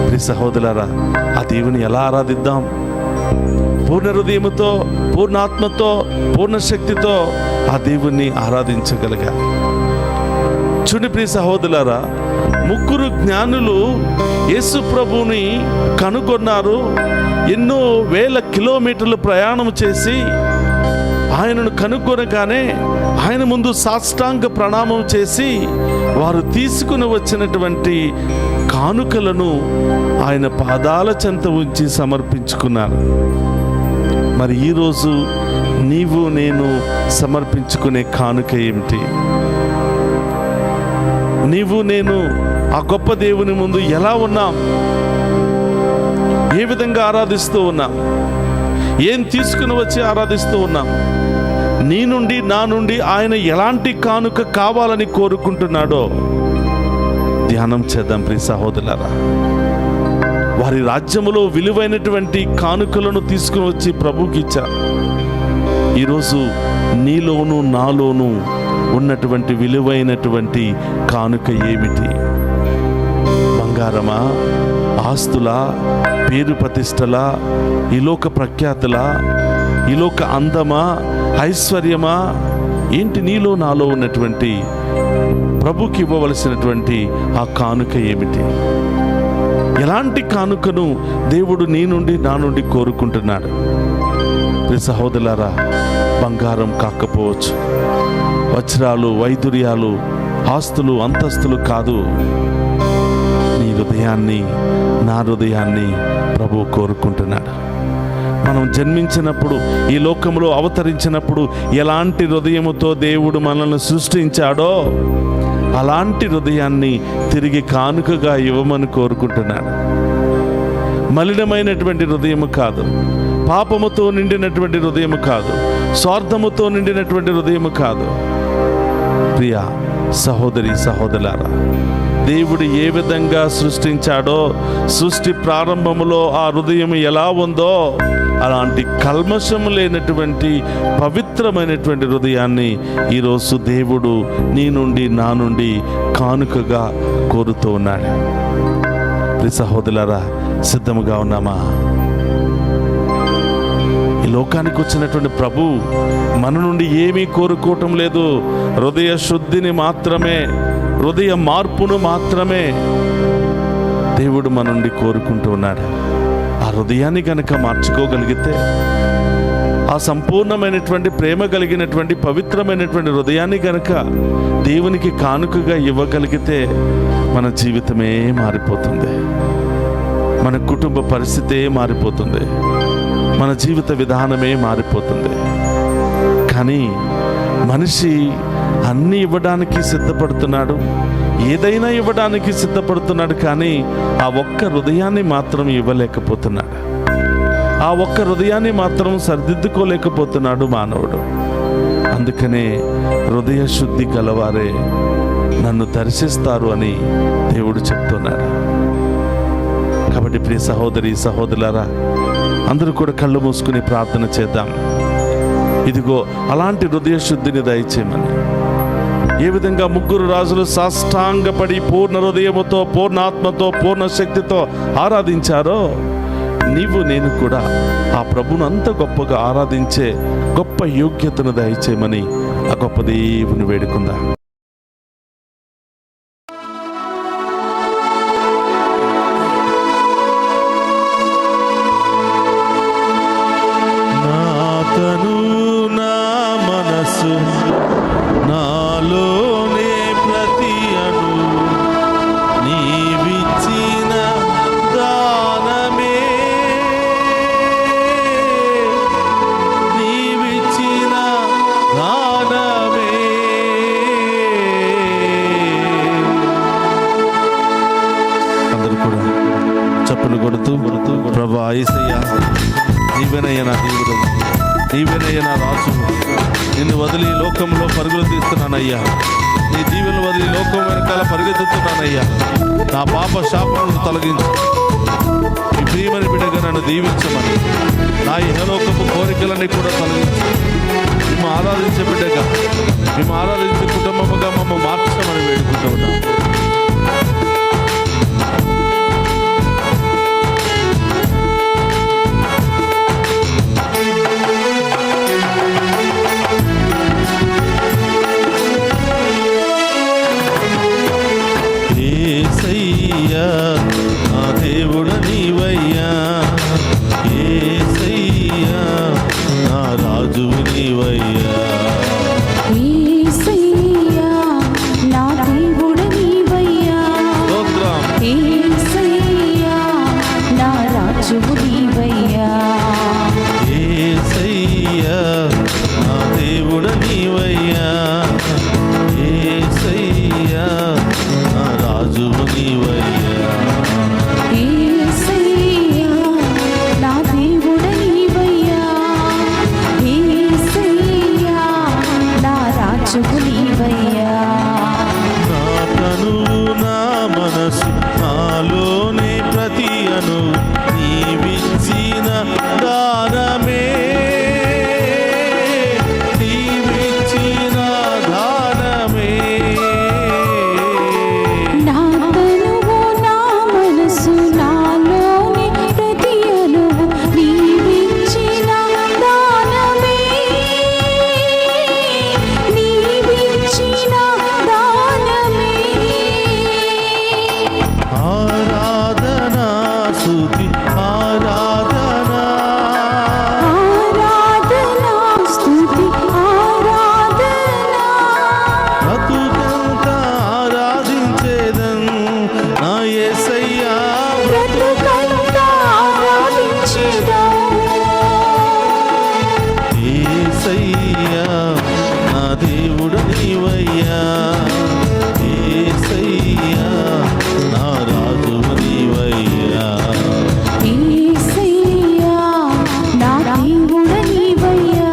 ప్రియ సహోదరులారా, ఆ దేవుని ఎలా ఆరాధిద్దాం? పూర్ణ హృదయముతో, పూర్ణాత్మతో, పూర్ణ శక్తితో ఆ దేవుణ్ణి ఆరాధించగలిగా. చూడండి ప్రియ సహోదరులారా, ముగ్గురు జ్ఞానులు యేసు ప్రభువుని కనుగొన్నారు. ఎన్నో వేల కిలోమీటర్లు ప్రయాణం చేసి ఆయనను కనుగొనగానే ఆయన ముందు సాష్టాంగ ప్రణామం చేసి వారు తీసుకుని వచ్చినటువంటి కానుకలను ఆయన పాదాల చెంత ఉంచి సమర్పించుకున్నారు. మరి ఈరోజు నీవు నేను సమర్పించుకునే కానుక ఏమిటి? నీవు నేను ఆ గొప్ప దేవుని ముందు ఎలా ఉన్నాం? ఏ విధంగా ఆరాధిస్తూ ఉన్నాం? ఏం తీసుకుని వచ్చి ఆరాధిస్తూ ఉన్నాం? నీ నుండి నా నుండి ఆయన ఎలాంటి కానుక కావాలని కోరుకుంటున్నాడో ధ్యానం చేద్దాం ప్రియ సహోదరులారా. వారి రాజ్యములో విలువైనటువంటి కానుకలను తీసుకుని వచ్చి ప్రభుకి ఇచ్చారు. ఈరోజు నీలోను నాలోను ఉన్నటువంటి విలువైనటువంటి కానుక ఏమిటి? బంగారమా, ఆస్తులా, పేరు ప్రతిష్టలా, ఈలోక ప్రఖ్యాతులా, ఈలోక అందమా, ఐశ్వర్యమా? ఏంటి నీలో నాలో ఉన్నటువంటి ప్రభుకి ఇవ్వవలసినటువంటి ఆ కానుక ఏమిటి? ఎలాంటి కానుకను దేవుడు నీ నుండి నా నుండి కోరుకుంటున్నాడు? ప్రియ సహోదరులారా, బంగారం కాకపోవచ్చు, వజ్రాలు, వైదుర్యాలు, ఆస్తులు, అంతస్తులు కాదు. నీ హృదయాన్ని, నా హృదయాన్ని ప్రభు కోరుకుంటున్నాడు. మనం జన్మించినప్పుడు, ఈ లోకంలో అవతరించినప్పుడు ఎలాంటి హృదయముతో దేవుడు మనల్ని సృష్టించాడో అలాంటి హృదయాన్ని తిరిగి కానుకగా ఇవ్వమని కోరుకుంటున్నాడు. మలినమైనటువంటి హృదయము కాదు, పాపముతో నిండినటువంటి హృదయము కాదు, స్వార్థముతో నిండినటువంటి హృదయము కాదు. ప్రియ సహోదరి సహోదరులారా, దేవుడు ఏ విధంగా సృష్టించాడో, సృష్టి ప్రారంభములో ఆ హృదయం ఎలా ఉందో అలాంటి కల్మషము లేనటువంటి పవిత్రమైనటువంటి హృదయాన్ని ఈరోజు దేవుడు నీ నుండి నా నుండి కానుకగా కోరుతూ ఉన్నాడు. ప్రియ సహోదరులారా, సిద్ధముగా ఉన్నామా? ఈ లోకానికి వచ్చినటువంటి ప్రభు మన నుండి ఏమీ కోరుకోవటం లేదు. హృదయ శుద్ధిని మాత్రమే, హృదయ మార్పును మాత్రమే దేవుడు మన నుండి కోరుకుంటూ ఉన్నాడు. ఆ హృదయాన్ని కనుక మార్చుకోగలిగితే, ఆ సంపూర్ణమైనటువంటి ప్రేమ కలిగినటువంటి పవిత్రమైనటువంటి హృదయాన్ని కనుక దేవునికి కానుకగా ఇవ్వగలిగితే మన జీవితమే మారిపోతుంది, మన కుటుంబ పరిస్థితే మారిపోతుంది, మన జీవిత విధానమే మారిపోతుంది. కానీ మనిషి అన్నీ ఇవ్వడానికి సిద్ధపడుతున్నాడు, ఏదైనా ఇవ్వడానికి సిద్ధపడుతున్నాడు, కానీ ఆ ఒక్క హృదయాన్ని మాత్రం ఇవ్వలేకపోతున్నాడు. ఆ ఒక్క హృదయాన్ని మాత్రం సరిదిద్దుకోలేకపోతున్నాడు మానవుడు. అందుకనే హృదయ శుద్ధి గలవారే నన్ను దర్శిస్తారు అని దేవుడు చెప్తున్నాడు. కాబట్టి ప్రియ సహోదరి సహోదరులారా, అందరూ కూడా కళ్ళు మూసుకుని ప్రార్థన చేద్దాం. ఇదిగో అలాంటి హృదయ శుద్ధిని దయచేయమని. ఏ విధంగా ముగ్గురు రాజులు సాష్టాంగపడి పూర్ణ హృదయముతో, పూర్ణ ఆత్మతో, పూర్ణ శక్తితో ఆరాధించారో, నీవు నేను కూడా ఆ ప్రభును అంత గొప్పగా ఆరాధించే గొప్ప యోగ్యతను దయచేయమని ఆ గొప్ప దేవుని వేడుకుందాం. నాలోనే ప్రతి అణు నీవిచ్చిన దానమే, నీవిచ్చిన దానమే. అందరూ కూడా చప్పులు కొడుతూ ప్రభువా యేసయ్యా, నీవేనయ్యా నా దేవుడు, నీవేనయ్యా నా రాజు. నిన్ను వదిలి లోకంలో పరుగులు తీస్తున్నానయ్యా, నీ దీవెనలు వదిలి లోకం వెనకాల పరిగెత్తుతున్నానయ్యా. నా పాప శాపాలను తొలగించు, నీ ప్రియమని బిడ్డగా నన్ను దీవించమని, నా ఇహలోకపు కోరికలన్నీ కూడా తొలగించు. మేము ఆరాధించే బిడ్డగా, మేము ఆరాధించే కుటుంబముగా మమ్మల్ని మార్చమని వేడుకుంటూ ఉన్నాం. నా దేవుడ నీవయ్యా, యేసయ్యా నా రాజువు నీవయ్యా, యేసయ్యా నా దేవుడ నీవయ్యా, యేసయ్యా నా రాజువు నీవయ్యా, యేసయ్యా నా దేవుడ నీవయ్యా, యేసయ్యా నా రాజువు నీవయ్యా. నా తనువు నా మనసు నాలోనే ప్రతి నన్ను నీవిచ్చిన దానమే, నీవిచ్చిన దానమే. నా తనువు నా మనసు నాలోని ప్రతి అణువు నీవిచ్చిన దానమే, నీవిచ్చిన దానమే. ఆరాధనా స్తుతి ఆరాధనా, ఆరాధనా స్తుతి ఆరాధనా. బ్రతుకంతా ఆరాధించేదను నా యేసయ్యా, బ్రతుకంతా ఆరాధించెదను. యేసయ్యా నా దేవుడు నీవయ్యా, యేసయ్యా నా రాజు నీవయ్యా. యేసయ్యా నా దేవుడు నీవయ్యా,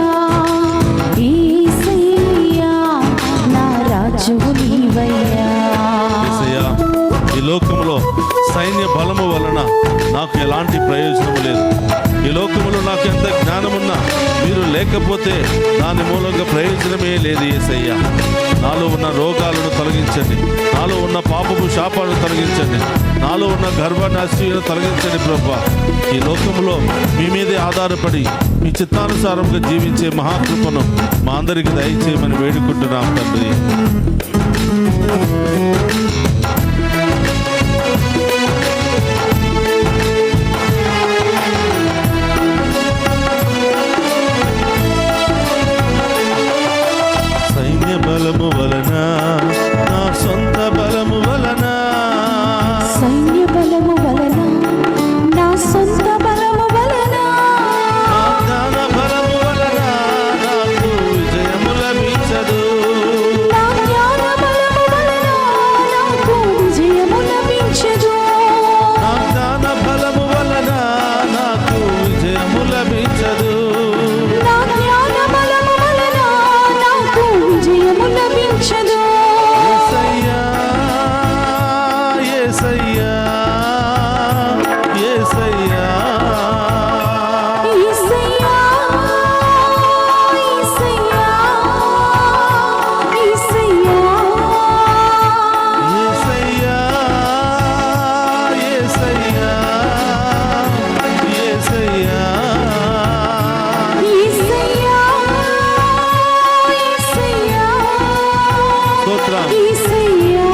యేసయ్యా నా రాజువు నీవయ్యా. యేసయ్యా, ఈ లోకంలో సైన్య బలము వలన నాకు ఎలాంటి ప్రయోజనం లేదు. ఈ లోకంలో నాకు ఎంత జ్ఞానమున్నా మీరు లేకపోతే దాని మూలంగా ప్రయోజనమే లేదు. యేసయ్యా, నాలో ఉన్న రోగాలను తొలగించండి, నాలో ఉన్న పాపపు శాపాలను తొలగించండి, నాలో ఉన్న గర్భనాశీలను తొలగించండి ప్రభా. ఈ లోకంలో మీ మీదే ఆధారపడి మీ చిత్తానుసారంగా జీవించే మహాకృపను మా అందరికి దయచేయమని వేడుకుంటున్నాం తండ్రి. సైన్య బలము వలన నా సొంత బలము వలన, సైన్య బలము వలన నా సొంత బలము వలన, నా జ్ఞాన బలము వలన నాకు విజయము లభించదు. నా జ్ఞాన బలము వలన నాకు విజయము లభించదు. నా జ్ఞాన బలము వలన నాకు విజయము లభించదు. నా జ్ఞాన బలము వలన నాకు విజయము లభించదు. యేసయ్యా, యేసయ్యా, యేసయ్యా. యేసయ్యా, యేసయ్యా, యేసయ్యా. యేసయ్యా, యేసయ్యా, యేసయ్యా. యేసయ్యా, స్తోత్రం. యేసయ్యా.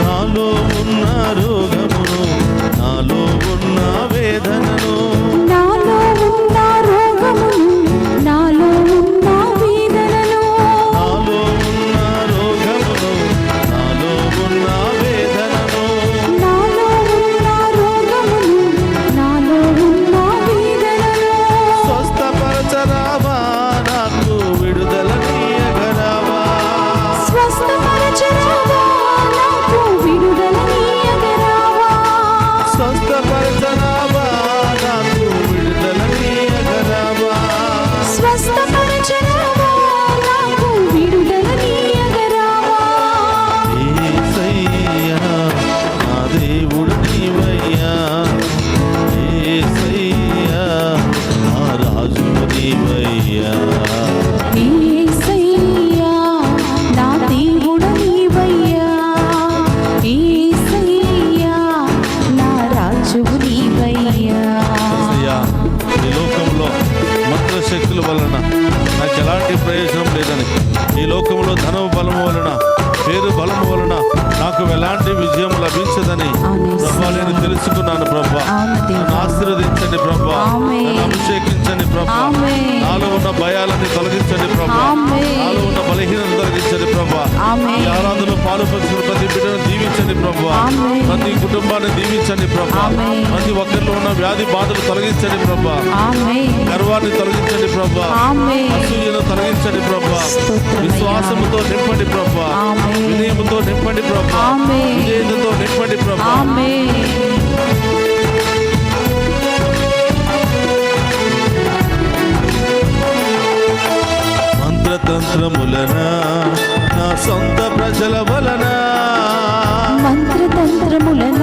నాలో ఉన్న రోగమును, నాలో ఉన్న వేదనను, నాలో ఉన్న రోగమును, నాలో ఉన్న వేదనను, నాలో ఉన్న రోగమును, నాలో ఉన్న వేదనను నాలో ఉన్న రోగమును, నాలో ఉన్న వేదనను స్వస్థపరచరావా, నాకు విడుదల నీయగరావా. స్వస్థపరచరావా, నాకు విడుదల నీయగరావా. స్వస్థపరచరావా, నాకు విడుదల నీయగరావా. స్వస్థపరచరావా, నాకు విడుదల నీయగరావా. యేసయ్యా నా దేవుడు నీవయ్యా, యేసయ్యా నా రాజు నీవయ్యా. యేసయ్యా నా దేవుడు నీవయ్యా, యేసయ్యా నా రాజువు నీవయ్యా. యేసయ్యా, ఈ లోకంలో మంత్రశక్తుల వలన నాకు ఎలాంటి ప్రయోజనం లేదని, ఈ లోకంలో ధనము బలము వలన పేరు బలము వలన నాకు ఎలాంటి విజయం లభించదని ప్రభా నేను తెలుసుకున్నాను. ప్రభా నన్ను ఆశీర్వదించండి ప్రభా, నన్ను అభిషేకించండి ప్రభా. నాలో ఉన్న భయాలని తొలగించండి ప్రభా, నాలో ఉన్న బలహీనత తొలగించండి ప్రభా. ఈ ఆరాధనలో పాలు పంచుకున్న ప్రతి బిడ్డను దీవించండి ప్రభా, ప్రతి కుటుంబాన్ని దీవించండి ప్రభా. ప్రతి ఒక్కరిలో ఉన్న వ్యాధి బాధలు తొలగించండి ప్రభా, గర్వాన్ని తొలగించండి ప్రభా, అసూయను తొలగించండి ప్రభా. విశ్వాసముతో నింపండి ప్రభా, వినయముతో నింపండి ప్రభా, విజయతతో నింపండి ప్రభా. మంత్రతంత్రములన నా సొంత ప్రజల వలన, మంత్రతంత్రములన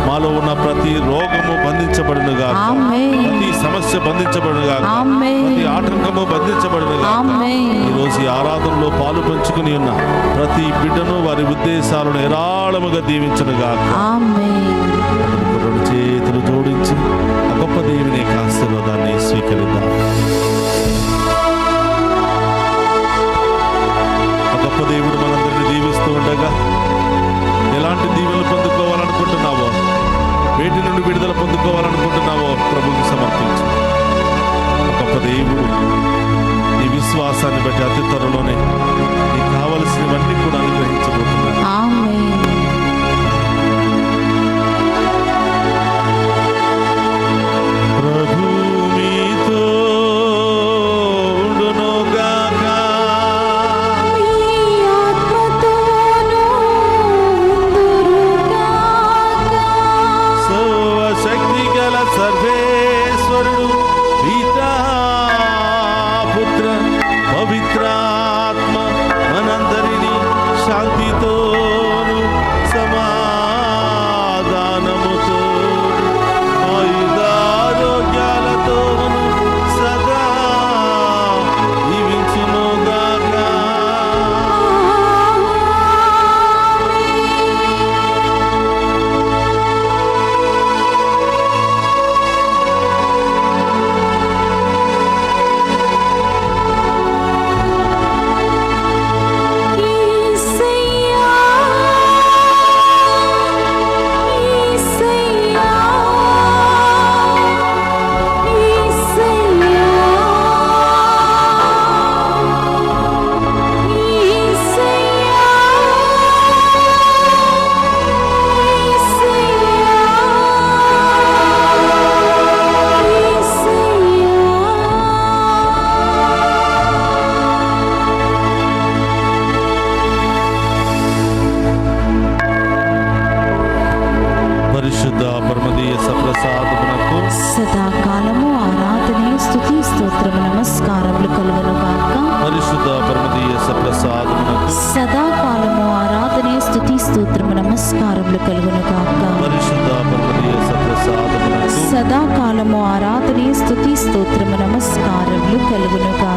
మాలో ఉన్న ప్రతి రోగము బంధించబడునుగా, ఆమేన్. ప్రతి సమస్య బంధించబడునుగా, ఆమేన్. ప్రతి ఆటంకము బంధించబడునుగా. ఆమేన్. ఈ రోజు ఈ ఆరాధనలో పాలు పంచుకుని ఉన్న ప్రతి బిడ్డను వారి ఉద్దేశాలను ఏరాళముగా దీవించునుగా. ఆమేన్. రెండు చేతులు జోడించి ఆ గొప్ప దేవుని యొక్క ఆశీర్వాదాన్ని స్వీకరిద్దాం. ఆ గొప్ప దేవుడు మనందరినీ దీవిస్తూ ఉండగా ఎలాంటి దీవెనలు పొందుకోవాలనుకుంటున్నావో, వేటి నుండి విడుదల పొందుకోవాలనుకుంటున్నావో ప్రభువుకి సమర్పించు. ఆ గొప్ప దేవుడు నీ విశ్వాసాన్ని బట్టి అతి త్వరలోనే నీకు కావలసినవన్నీ కూడా అనుగ్రహించబోతున్నాడు. ఆమేన్. ప్రభు మీతో ఉండునుగాక. మీ ఆత్మతోనూ ఉండునుగాక. సర్వశక్తి గల సర్వేశ్వరుడు పితా పుత్ర పవిత్రాత్మ మనందరినీ శాంతితోను సమాధానముతో ఆయుధారోగ్యాలతోను సదా దీవించునుగాక. యేసయ్యా, యేసయ్యా, యేసయ్యా, పరిశుద్ధ పరమదీయ సప్రసాదమునకు సదాకాలము ఆరాధనే స్తుతి స్తోత్రము నమస్కారములు కలుగునుగాక. పరిశుద్ధ పరమదీయ సప్రసాదమునకు సదాకాలము ఆరాధనే స్తుతి స్తోత్రము నమస్కారములు కలుగునుగాక. పరిశుద్ధ పరమదీయ సప్రసాదమునకు సదాకాలము ఆరాధనే స్తుతి స్తోత్రము నమస్కారములు కలుగునుగాక.